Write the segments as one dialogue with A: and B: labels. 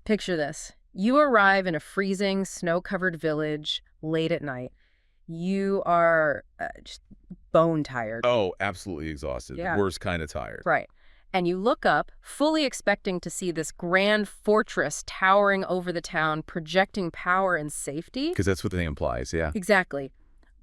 A: Picture this. You arrive in a freezing, snow-covered village late at night. You are just bone tired.
B: Oh, absolutely exhausted.
A: Yeah.
B: Worst kind of tired.
A: Right. And you look up, fully expecting to see this grand fortress towering over the town, projecting power and safety.
B: Because that's what the name implies, yeah.
A: Exactly.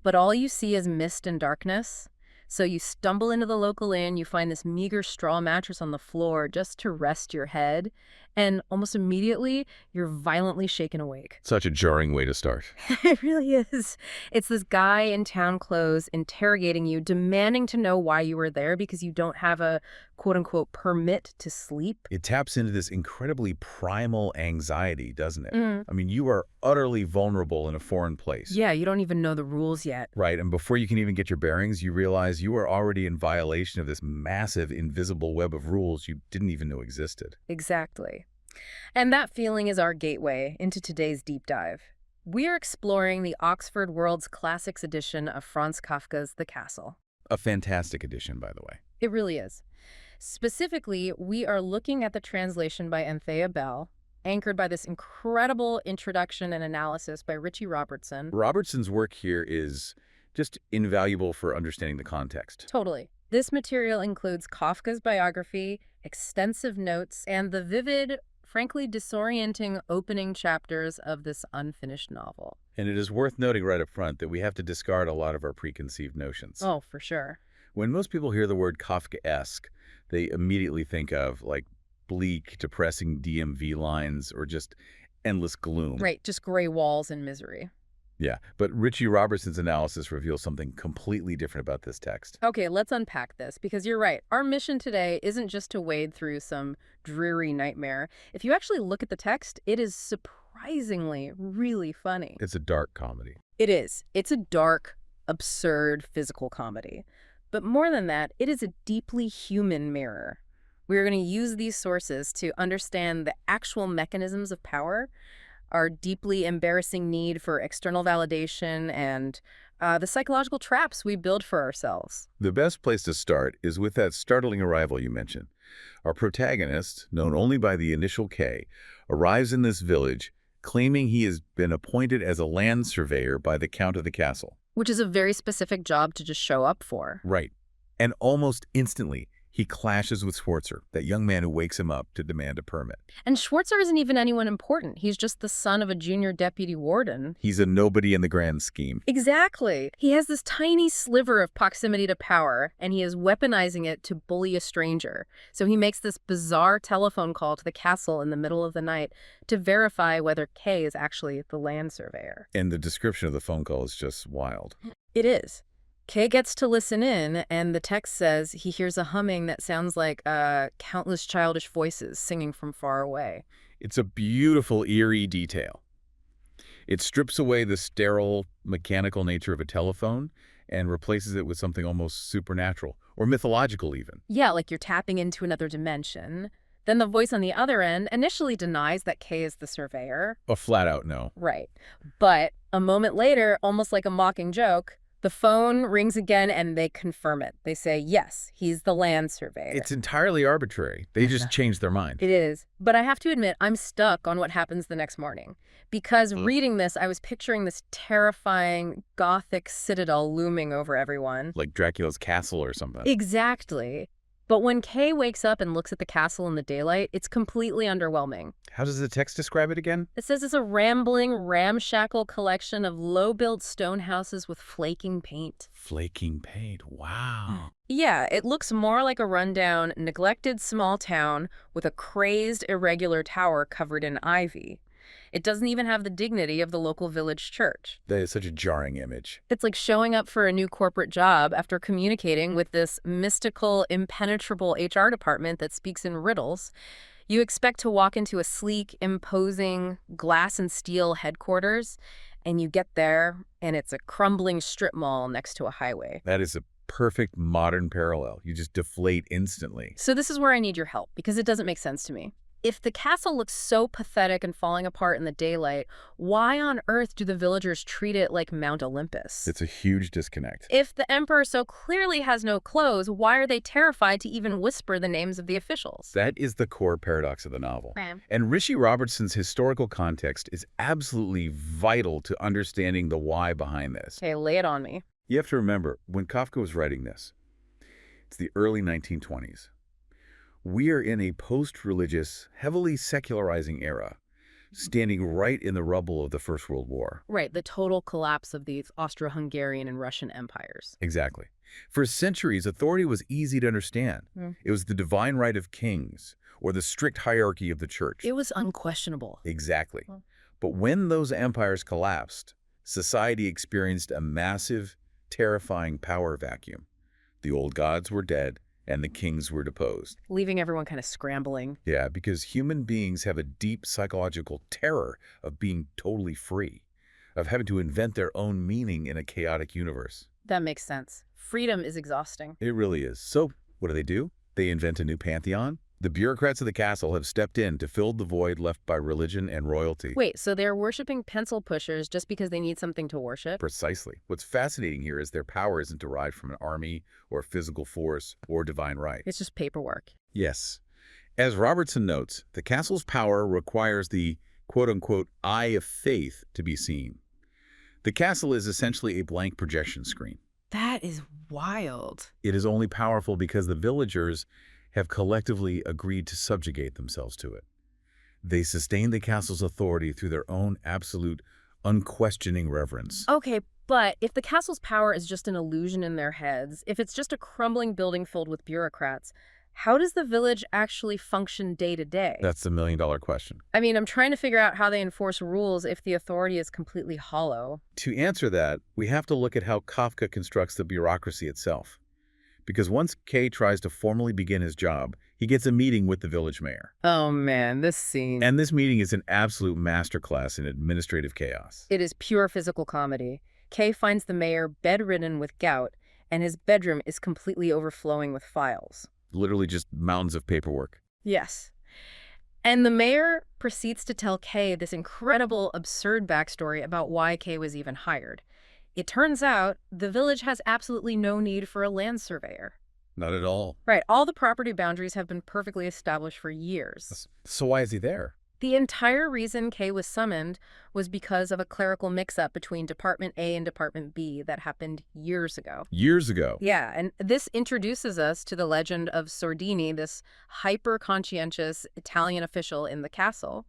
A: But all you see is mist and darkness. So you stumble into the local inn, you find this meager straw mattress on the floor just to rest your head, and almost immediately, you're violently shaken awake.
B: Such a jarring way to start.
A: It really is. It's this guy in town clothes interrogating you, demanding to know why you were there because you don't have a quote-unquote permit to sleep.
B: It taps into this incredibly primal anxiety, doesn't it?
A: Mm.
B: I mean, you are utterly vulnerable in a foreign place.
A: Yeah, you don't even know the rules yet.
B: Right, and before you can even get your bearings, you realize you are already in violation of this massive invisible web of rules you didn't even know existed.
A: Exactly. And that feeling is our gateway into today's deep dive. We are exploring the Oxford World's Classics edition of Franz Kafka's The Castle.
B: A fantastic edition, by the way.
A: It really is. Specifically, we are looking at the translation by Anthea Bell, anchored by this incredible introduction and analysis by Richie Robertson.
B: Robertson's work here is just invaluable for understanding the context.
A: Totally. This material includes Kafka's biography, extensive notes, and the vivid, frankly disorienting opening chapters of this unfinished novel.
B: And it is worth noting right up front that we have to discard a lot of our preconceived notions.
A: Oh, for sure.
B: When most people hear the word Kafkaesque, they immediately think of, like, bleak, depressing DMV lines or just endless gloom.
A: Right, just gray walls and misery.
B: Yeah, but Richie Robertson's analysis reveals something completely different about this text.
A: Okay, let's unpack this, because you're right. Our mission today isn't just to wade through some dreary nightmare. If you actually look at the text, it is surprisingly really funny.
B: It's a dark comedy.
A: It is. It's a dark, absurd physical comedy. But more than that, it is a deeply human mirror. We're going to use these sources to understand the actual mechanisms of power, our deeply embarrassing need for external validation, and the psychological traps we build for ourselves.
B: The best place to start is with that startling arrival you mentioned. Our protagonist, known only by the initial K, arrives in this village claiming he has been appointed as a land surveyor by the Count of the Castle.
A: Which is a very specific job to just show up for.
B: Right. And almost instantly, he clashes with Schwarzer, that young man who wakes him up to demand a permit.
A: And Schwarzer isn't even anyone important. He's just the son of a junior deputy warden.
B: He's a nobody in the grand scheme.
A: Exactly. He has this tiny sliver of proximity to power, and he is weaponizing it to bully a stranger. So he makes this bizarre telephone call to the castle in the middle of the night to verify whether Kay is actually the land surveyor.
B: And the description of the phone call is just wild.
A: It is. Kay gets to listen in, and the text says he hears a humming that sounds like countless childish voices singing from far away.
B: It's a beautiful, eerie detail. It strips away the sterile, mechanical nature of a telephone and replaces it with something almost supernatural, or mythological even.
A: Yeah, like you're tapping into another dimension. Then the voice on the other end initially denies that Kay is the surveyor.
B: A flat-out no.
A: Right. But a moment later, almost like a mocking joke, the phone rings again and they confirm it. They say, yes, he's the land surveyor.
B: It's entirely arbitrary. They just changed their mind.
A: It is. But I have to admit, I'm stuck on what happens the next morning. Because reading this, I was picturing this terrifying Gothic citadel looming over everyone.
B: Like Dracula's castle or something.
A: Exactly. But when Kay wakes up and looks at the castle in the daylight, it's completely underwhelming.
B: How does the text describe it again?
A: It says it's a rambling, ramshackle collection of low-built stone houses with flaking paint.
B: Flaking paint. Wow.
A: Yeah, it looks more like a rundown, neglected small town with a crazed, irregular tower covered in ivy. It doesn't even have the dignity of the local village church.
B: That is such a jarring image.
A: It's like showing up for a new corporate job after communicating with this mystical, impenetrable HR department that speaks in riddles. You expect to walk into a sleek, imposing, glass and steel headquarters, and you get there, and it's a crumbling strip mall next to a highway.
B: That is a perfect modern parallel. You just deflate instantly.
A: So this is where I need your help, because it doesn't make sense to me. If the castle looks so pathetic and falling apart in the daylight, why on earth do the villagers treat it like Mount Olympus?
B: It's a huge disconnect.
A: If the emperor so clearly has no clothes, why are they terrified to even whisper the names of the officials?
B: That is the core paradox of the novel.
A: Okay.
B: And Rishi Robertson's historical context is absolutely vital to understanding the why behind this.
A: Okay, lay it on me.
B: You have to remember, when Kafka was writing this, it's the early 1920s. We are in a post-religious, heavily secularizing era, standing right in the rubble of the First World War.
A: Right, the total collapse of the Austro-Hungarian and Russian empires.
B: Exactly. For centuries, authority was easy to understand. It was the divine right of kings, or the strict hierarchy of the church.
A: It was unquestionable.
B: Exactly. But when those empires collapsed, society experienced a massive, terrifying power vacuum. The old gods were dead, and the kings were deposed.
A: Leaving everyone kind of scrambling.
B: Yeah, because human beings have a deep psychological terror of being totally free, of having to invent their own meaning in a chaotic universe.
A: That makes sense. Freedom is exhausting.
B: It really is. So, what do? They invent a new pantheon? The bureaucrats of the castle have stepped in to fill the void left by religion and royalty.
A: Wait, so they're worshiping pencil pushers just because they need something to worship?
B: Precisely. What's fascinating here is their power isn't derived from an army or physical force or divine right.
A: It's just paperwork.
B: Yes. As Robertson notes, the castle's power requires the quote-unquote eye of faith to be seen. The castle is essentially a blank projection screen.
A: That is wild.
B: It is only powerful because the villagers have collectively agreed to subjugate themselves to it. They sustain the castle's authority through their own absolute, unquestioning reverence.
A: Okay, but if the castle's power is just an illusion in their heads, if it's just a crumbling building filled with bureaucrats, how does the village actually function day to day?
B: That's the million-dollar question.
A: I mean, I'm trying to figure out how they enforce rules if the authority is completely hollow.
B: To answer that, we have to look at how Kafka constructs the bureaucracy itself. Because once Kay tries to formally begin his job, he gets a meeting with the village mayor.
A: Oh man, this scene.
B: And this meeting is an absolute masterclass in administrative chaos.
A: It is pure physical comedy. Kay finds the mayor bedridden with gout, and his bedroom is completely overflowing with files.
B: Literally just mountains of paperwork.
A: Yes. And the mayor proceeds to tell Kay this incredible, absurd backstory about why Kay was even hired. It turns out the village has absolutely no need for a land surveyor.
B: Not at all.
A: Right, all the property boundaries have been perfectly established for years.
B: So why is he there?
A: The entire reason Kay was summoned was because of a clerical mix-up between Department A and Department B that happened years ago.
B: Years ago.
A: Yeah, and this introduces us to the legend of Sordini, this hyper-conscientious Italian official in the castle.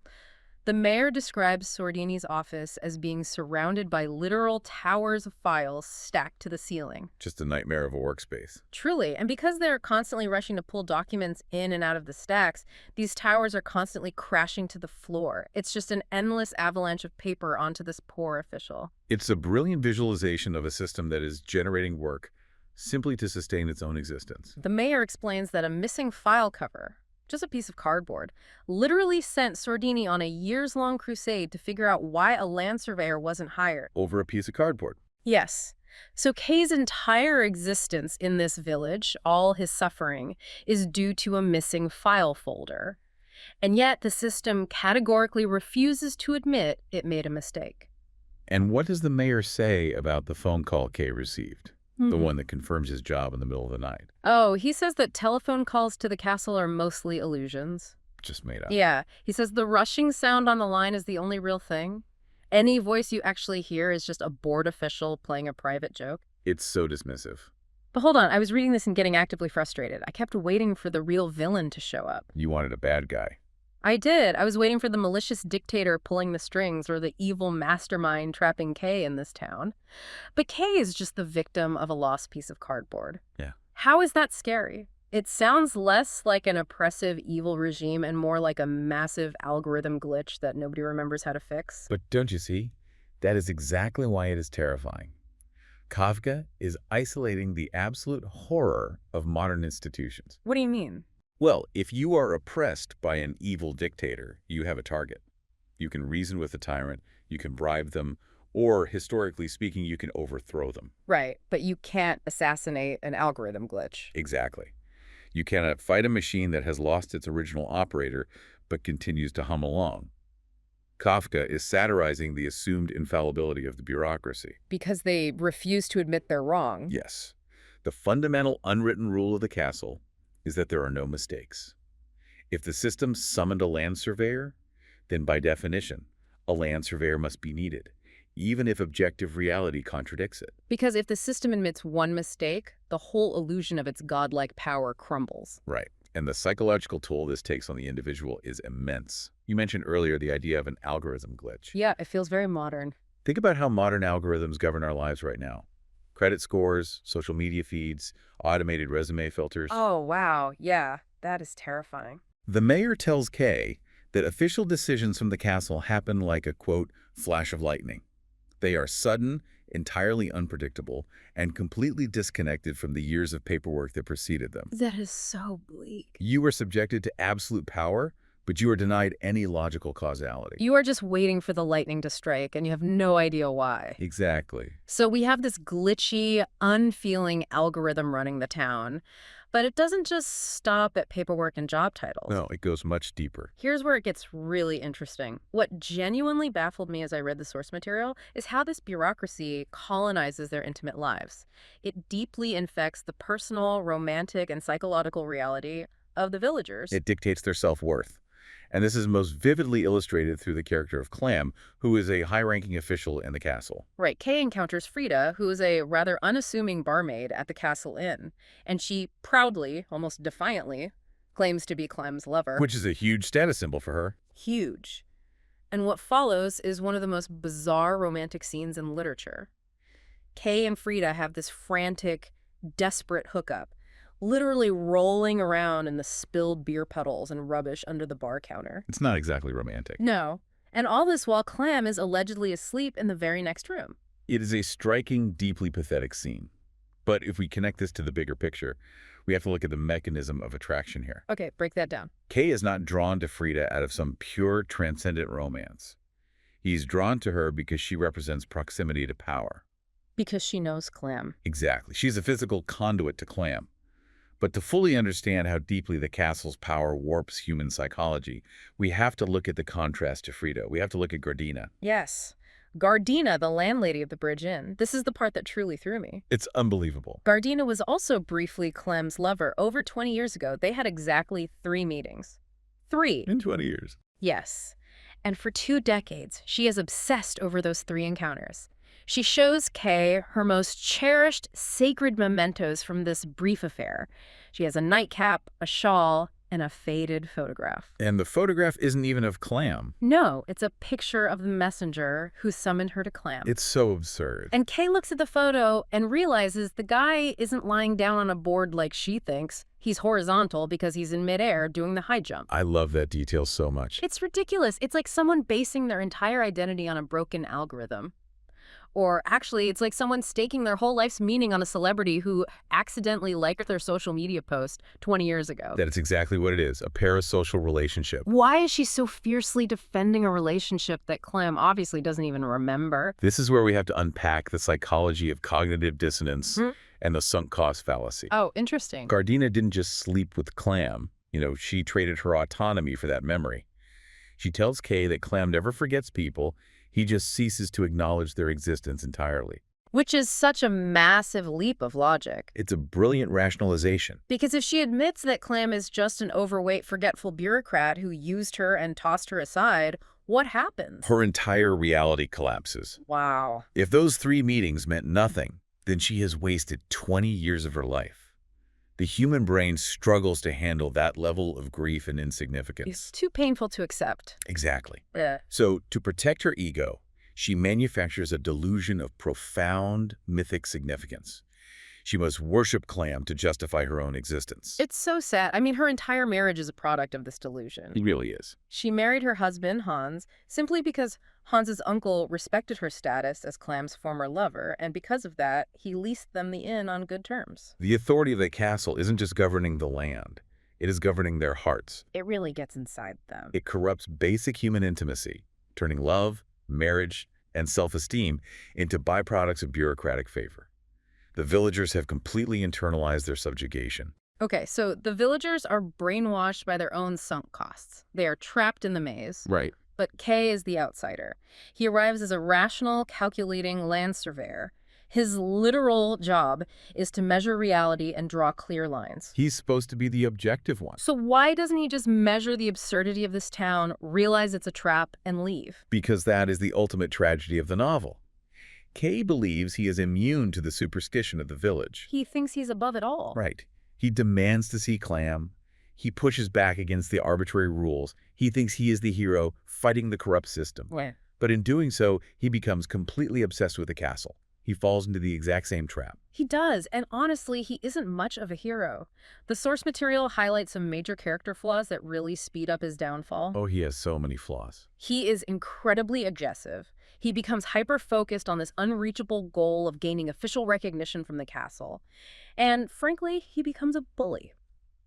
A: The mayor describes Sordini's office as being surrounded by literal towers of files stacked to the ceiling.
B: Just a nightmare of a workspace.
A: Truly, and because they're constantly rushing to pull documents in and out of the stacks, these towers are constantly crashing to the floor. It's just an endless avalanche of paper onto this poor official.
B: It's a brilliant visualization of a system that is generating work simply to sustain its own existence.
A: The mayor explains that a missing file cover, just a piece of cardboard, literally sent Sordini on a years-long crusade to figure out why a land surveyor wasn't hired.
B: Over a piece of cardboard.
A: Yes. So Kay's entire existence in this village, all his suffering, is due to a missing file folder. And yet the system categorically refuses to admit it made a mistake.
B: And what does the mayor say about the phone call Kay received? The one that confirms his job in the middle of the night.
A: Oh, he says that telephone calls to the castle are mostly illusions.
B: Just made up.
A: Yeah. He says the rushing sound on the line is the only real thing. Any voice you actually hear is just a bored official playing a private joke.
B: It's so dismissive.
A: But hold on, I was reading this and getting actively frustrated. I kept waiting for the real villain to show up.
B: You wanted a bad guy.
A: I did. I was waiting for the malicious dictator pulling the strings or the evil mastermind trapping Kay in this town. But Kay is just the victim of a lost piece of cardboard.
B: Yeah.
A: How is that scary? It sounds less like an oppressive evil regime and more like a massive algorithm glitch that nobody remembers how to fix.
B: But don't you see? That is exactly why it is terrifying. Kafka is isolating the absolute horror of modern institutions.
A: What do you mean?
B: Well, if you are oppressed by an evil dictator, you have a target. You can reason with the tyrant, you can bribe them, or, historically speaking, you can overthrow them.
A: Right, but you can't assassinate an algorithm glitch.
B: Exactly. You cannot fight a machine that has lost its original operator, but continues to hum along. Kafka is satirizing the assumed infallibility of the bureaucracy.
A: Because they refuse to admit they're wrong.
B: Yes, the fundamental unwritten rule of the castle is that there are no mistakes. If the system summoned a land surveyor, then by definition, a land surveyor must be needed, even if objective reality contradicts it.
A: Because if the system admits one mistake, the whole illusion of its godlike power crumbles.
B: Right. And the psychological toll this takes on the individual is immense. You mentioned earlier the idea of an algorithm glitch.
A: Yeah, it feels very modern.
B: Think about how modern algorithms govern our lives right now. Credit scores, social media feeds, automated resume filters.
A: Oh, wow. Yeah, that is terrifying.
B: The mayor tells Kay that official decisions from the castle happen like a, quote, flash of lightning. They are sudden, entirely unpredictable, and completely disconnected from the years of paperwork that preceded them.
A: That is so bleak.
B: You are subjected to absolute power, but you are denied any logical causality.
A: You are just waiting for the lightning to strike, and you have no idea why.
B: Exactly.
A: So we have this glitchy, unfeeling algorithm running the town. But it doesn't just stop at paperwork and job titles.
B: No, it goes much deeper.
A: Here's where it gets really interesting. What genuinely baffled me as I read the source material is how this bureaucracy colonizes their intimate lives. It deeply infects the personal, romantic, and psychological reality of the villagers.
B: It dictates their self-worth. And this is most vividly illustrated through the character of Clam, who is a high-ranking official in the castle.
A: Right, Kay encounters Frida, who is a rather unassuming barmaid at the castle inn, and she proudly, almost defiantly, claims to be Clem's lover.
B: Which is a huge status symbol for her.
A: Huge. And what follows is one of the most bizarre romantic scenes in literature. Kay and Frida have this frantic, desperate hookup, literally rolling around in the spilled beer puddles and rubbish under the bar counter.
B: It's not exactly romantic.
A: No. And all this while Clem is allegedly asleep in the very next room.
B: It is a striking, deeply pathetic scene. But if we connect this to the bigger picture, we have to look at the mechanism of attraction here.
A: Okay, break that down.
B: Kay is not drawn to Frida out of some pure, transcendent romance. He's drawn to her because she represents proximity to power.
A: Because she knows Clem.
B: Exactly. She's a physical conduit to Clam. But to fully understand how deeply the castle's power warps human psychology, we have to look at the contrast to Frida. We have to look at Gardina.
A: Yes. Gardina, the landlady of the Bridge Inn. This is the part that truly threw me.
B: It's unbelievable.
A: Gardina was also briefly Clem's lover. Over 20 years ago, they had exactly 3 meetings. 3.
B: In 20 years.
A: Yes. And for 2 decades, she is obsessed over those 3 encounters. She shows Kay her most cherished, sacred mementos from this brief affair. She has a nightcap, a shawl, and a faded photograph.
B: And the photograph isn't even of Clam.
A: No, it's a picture of the messenger who summoned her to Clam.
B: It's so absurd.
A: And Kay looks at the photo and realizes the guy isn't lying down on a board like she thinks. He's horizontal because he's in midair doing the high jump.
B: I love that detail so much.
A: It's ridiculous. It's like someone basing their entire identity on a broken algorithm. Or actually, it's like someone staking their whole life's meaning on a celebrity who accidentally liked their social media post 20 years ago.
B: That's exactly what it is, a parasocial relationship.
A: Why is she so fiercely defending a relationship that Clem obviously doesn't even remember?
B: This is where we have to unpack the psychology of cognitive dissonance and the sunk cost fallacy.
A: Oh, interesting.
B: Gardina didn't just sleep with Clam. She traded her autonomy for that memory. She tells Kay that Clam never forgets people. He just ceases to acknowledge their existence entirely.
A: Which is such a massive leap of logic.
B: It's a brilliant rationalization.
A: Because if she admits that Clam is just an overweight, forgetful bureaucrat who used her and tossed her aside, what happens?
B: Her entire reality collapses.
A: Wow.
B: If those 3 meetings meant nothing, then she has wasted 20 years of her life. The human brain struggles to handle that level of grief and insignificance.
A: It's too painful to accept.
B: Exactly.
A: Yeah.
B: So, to protect her ego, she manufactures a delusion of profound mythic significance. She must worship Clam to justify her own existence.
A: It's so sad. I mean, her entire marriage is a product of this delusion.
B: It really is.
A: She married her husband, Hans, simply because Hans's uncle respected her status as Clam's former lover, and because of that, he leased them the inn on good terms.
B: The authority of the castle isn't just governing the land. It is governing their hearts.
A: It really gets inside them.
B: It corrupts basic human intimacy, turning love, marriage, and self-esteem into byproducts of bureaucratic favor. The villagers have completely internalized their subjugation.
A: Okay, so the villagers are brainwashed by their own sunk costs. They are trapped in the maze.
B: Right.
A: But Kay is the outsider. He arrives as a rational, calculating land surveyor. His literal job is to measure reality and draw clear lines.
B: He's supposed to be the objective one.
A: So why doesn't he just measure the absurdity of this town, realize it's a trap, and leave?
B: Because that is the ultimate tragedy of the novel. Kay believes he is immune to the superstition of the village.
A: He thinks he's above it all.
B: Right. He demands to see Clam. He pushes back against the arbitrary rules. He thinks he is the hero fighting the corrupt system.
A: Right.
B: But in doing so, he becomes completely obsessed with the castle. He falls into the exact same trap.
A: He does, and honestly, he isn't much of a hero. The source material highlights some major character flaws that really speed up his downfall.
B: Oh, he has so many flaws.
A: He is incredibly aggressive. He becomes hyper-focused on this unreachable goal of gaining official recognition from the castle. And frankly, he becomes a bully.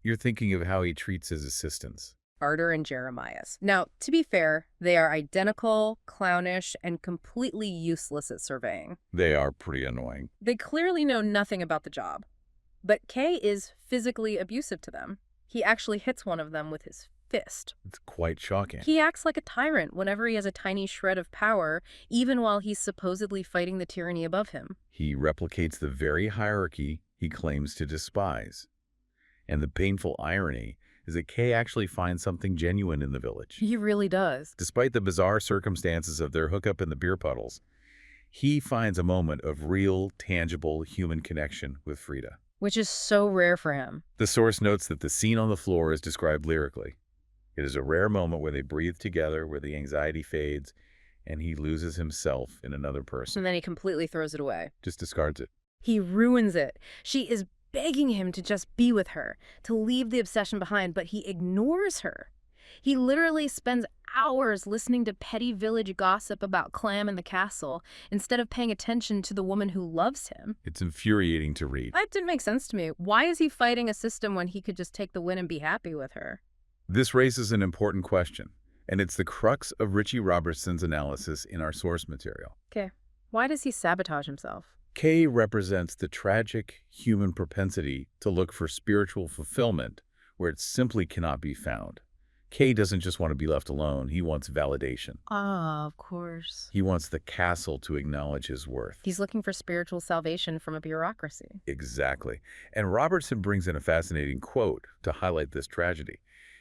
B: You're thinking of how he treats his assistants.
A: Arter and Jeremias. Now, to be fair, they are identical, clownish, and completely useless at surveying.
B: They are pretty annoying.
A: They clearly know nothing about the job. But Kay is physically abusive to them. He actually hits one of them with his fist.
B: It's quite shocking.
A: He acts like a tyrant whenever he has a tiny shred of power, even while he's supposedly fighting the tyranny above him.
B: He replicates the very hierarchy he claims to despise. And the painful irony is that Kay actually finds something genuine in the village.
A: He really does.
B: Despite the bizarre circumstances of their hookup in the beer puddles, he finds a moment of real, tangible human connection with Frida.
A: Which is so rare for him.
B: The source notes that the scene on the floor is described lyrically. It is a rare moment where they breathe together, where the anxiety fades, and he loses himself in another person.
A: And then he completely throws it away.
B: Just discards it.
A: He ruins it. She is begging him to just be with her, to leave the obsession behind, but he ignores her. He literally spends hours listening to petty village gossip about Clam and the castle, instead of paying attention to the woman who loves him.
B: It's infuriating to read.
A: That didn't make sense to me. Why is he fighting a system when he could just take the win and be happy with her?
B: This raises an important question, and it's the crux of Richie Robertson's analysis in our source material.
A: Okay, why does he sabotage himself?
B: Kay represents the tragic human propensity to look for spiritual fulfillment where it simply cannot be found. Kay doesn't just want to be left alone. He wants validation.
A: Ah, of course.
B: He wants the castle to acknowledge his worth.
A: He's looking for spiritual salvation from a bureaucracy.
B: Exactly. And Robertson brings in a fascinating quote to highlight this tragedy.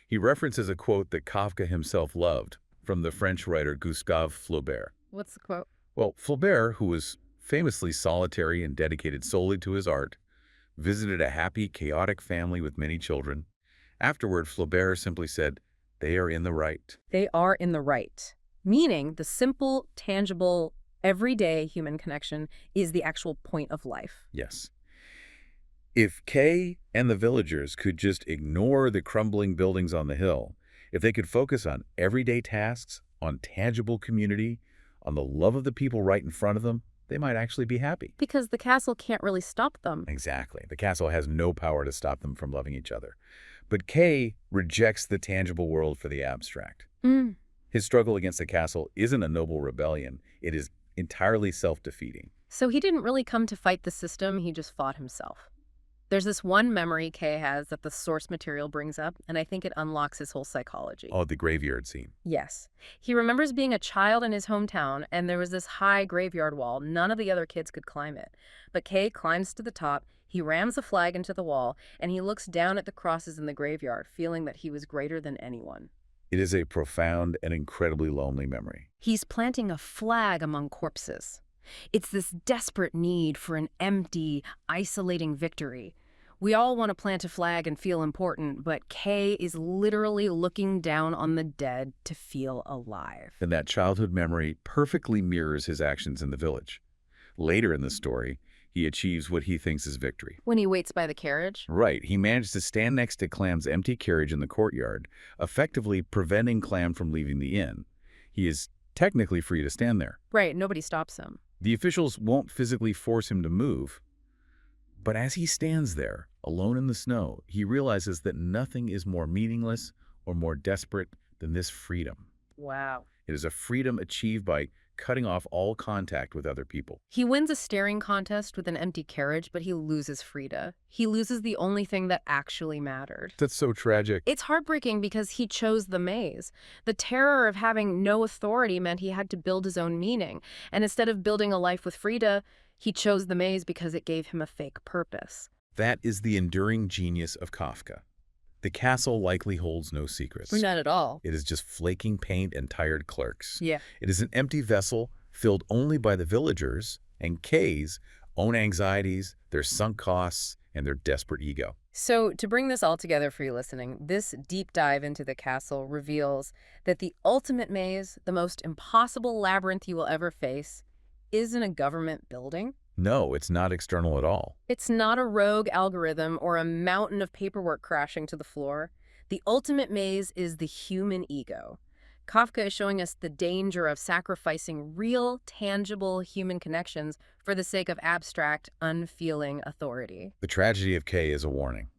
B: He references a quote that Kafka himself loved from the French writer Gustave Flaubert.
A: What's the quote?
B: Well, Flaubert, who was famously solitary and dedicated solely to his art, visited a happy, chaotic family with many children. Afterward, Flaubert simply said, "They are in the right."
A: They are in the right. Meaning the simple, tangible, everyday human connection is the actual point of life.
B: Yes. If Kay and the villagers could just ignore the crumbling buildings on the hill, if they could focus on everyday tasks, on tangible community, on the love of the people right in front of them, they might actually be happy.
A: Because the castle can't really stop them.
B: Exactly. The castle has no power to stop them from loving each other. But Kay rejects the tangible world for the abstract. His struggle against the castle isn't a noble rebellion. It is entirely self-defeating.
A: So he didn't really come to fight the system, he just fought himself. There's this one memory Kay has that the source material brings up, and I think it unlocks his whole psychology.
B: Oh, the graveyard scene.
A: Yes. He remembers being a child in his hometown, and there was this high graveyard wall. None of the other kids could climb it. But Kay climbs to the top, he rams a flag into the wall, and he looks down at the crosses in the graveyard, feeling that he was greater than anyone.
B: It is a profound and incredibly lonely memory.
A: He's planting a flag among corpses. It's this desperate need for an empty, isolating victory. We all want to plant a flag and feel important, but Kay is literally looking down on the dead to feel alive.
B: And that childhood memory perfectly mirrors his actions in the village. Later in the story, he achieves what he thinks is victory.
A: When he waits by the carriage?
B: Right. He managed to stand next to Clam's empty carriage in the courtyard, effectively preventing Clam from leaving the inn. He is technically free to stand there.
A: Right, nobody stops him.
B: The officials won't physically force him to move. But as he stands there, alone in the snow, he realizes that nothing is more meaningless or more desperate than this freedom.
A: Wow.
B: It is a freedom achieved by cutting off all contact with other people.
A: He wins a staring contest with an empty carriage, but he loses Frida. He loses the only thing that actually mattered.
B: That's so tragic.
A: It's heartbreaking because he chose the maze. The terror of having no authority meant he had to build his own meaning. And instead of building a life with Frida, he chose the maze because it gave him a fake purpose.
B: That is the enduring genius of Kafka. The castle likely holds no secrets.
A: Not at all.
B: It is just flaking paint and tired clerks.
A: Yeah.
B: It is an empty vessel filled only by the villagers and K's own anxieties, their sunk costs, and their desperate ego.
A: So to bring this all together for you listening, this deep dive into the castle reveals that the ultimate maze, the most impossible labyrinth you will ever face, isn't a government building.
B: No, it's not external at all.
A: It's not a rogue algorithm or a mountain of paperwork crashing to the floor. The ultimate maze is the human ego. Kafka is showing us the danger of sacrificing real, tangible human connections for the sake of abstract, unfeeling authority.
B: The tragedy of K is a warning.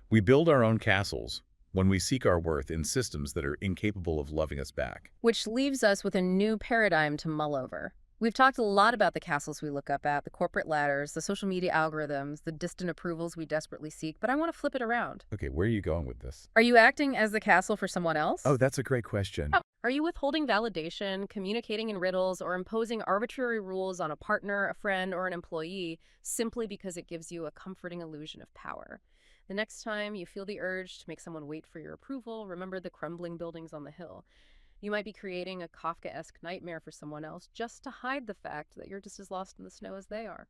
B: We build our own castles when we seek our worth in systems that are incapable of loving us back.
A: Which leaves us with a new paradigm to mull over. We've talked a lot about the castles we look up at, the corporate ladders, the social media algorithms, the distant approvals we desperately seek, but I want to flip it around.
B: Okay, where are you going with this?
A: Are you acting as the castle for someone else?
B: Oh, that's a great question.
A: Oh, are you withholding validation, communicating in riddles, or imposing arbitrary rules on a partner, a friend, or an employee simply because it gives you a comforting illusion of power? The next time you feel the urge to make someone wait for your approval, remember the crumbling buildings on the hill. You might be creating a Kafkaesque nightmare for someone else just to hide the fact that you're just as lost in the snow as they are.